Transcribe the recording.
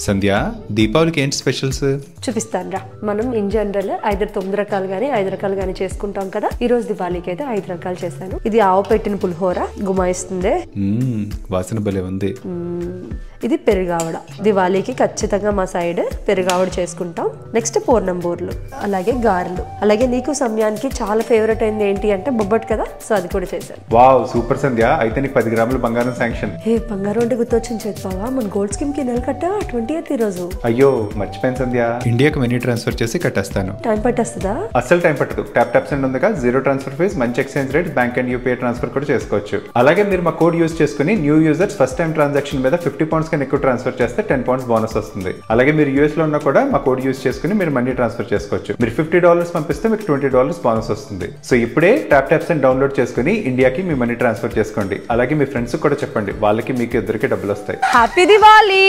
సంధ్య, దీపావళికి ఏంటి స్పెషల్స్? చూపిస్తాను రా. మనం ఇన్ జనరల్ 9 రకాలు గానీ 5 రకాలు గానీ చేసుకుంటాం కదా. ఈ రోజు దివాళీకి అయితే 5 రకాలు చేశాను. ఇది ఆవు పెట్టిన పులిహోర గుమాయిస్తుంది. వాసన భలే ఉంది. ఇది పెరుగావడ. దివాళీకి ఖచ్చితంగా మా సైడ్ పెరుగావడ చేసుకుంటాం. నెక్స్ట్ పూర్ణంబూర్లు, అలాగే గారెలు, అలాగే నీకు సమయానికి చాలా ఫేవరెట్ అయింది ఏంటి అంటే బొబ్బట్ కదా, సో అది కూడా చేశాను. వావ్ సూపర్ సంధ్య. అయితే నీకు 10 గ్రాముల బంగారం శాంక్షన్. బంగారం అంటే గుర్తొచ్చింది చెప్పావా, మన గోల్డ్ స్కీమ్ కి నెల కట్టా 20th ఈ రోజు. అయ్యో మర్చిపోయాను సంధ్య. ఇండియాకి మనీ ట్రాన్స్ఫర్ చేసి కట్టేస్తాను. టైం పట్టేస్తుందా? అసలు టైం పట్టదు. ట్యాప్ సెండ్ ఉందిగా, 0 ట్రాన్స్ఫర్ ఫీజ్, మంచి exchange rate, bank and UPI transfer కూడా చేసుకోవచ్చు. అలాగే మీరు మా కోడ్ యూజ్ చేసుకుని new users first time transaction మీద £50 కన్నా ఎక్కువ ట్రాన్స్ఫర్ చేస్తే £10 బోనస్ వస్తుంది. అలాగే మీరు యూఎస్ లో ఉన్నా కూడా మా కోడ్ యూజ్ చేసుకుని మీరు మనీ ట్రాన్స్ఫర్ చేసుకోవచ్చు. మీరు $50 పంపిస్తే మీకు $20 బోనస్ వస్తుంది. సో ఇప్పుడే ట్యాప్ సెండ్ డౌన్లోడ్ చేసుకుని ఇండియాకి మీ మనీ ట్రాన్స్ఫర్ చేసుకోండి. అలాగే మీ ఫ్రెండ్స్ కూడా చెప్పండి, వాళ్ళకి మీకు ఇద్దరికి డబ్బులు వస్తాయి. హ్యాపీ దివాళీ.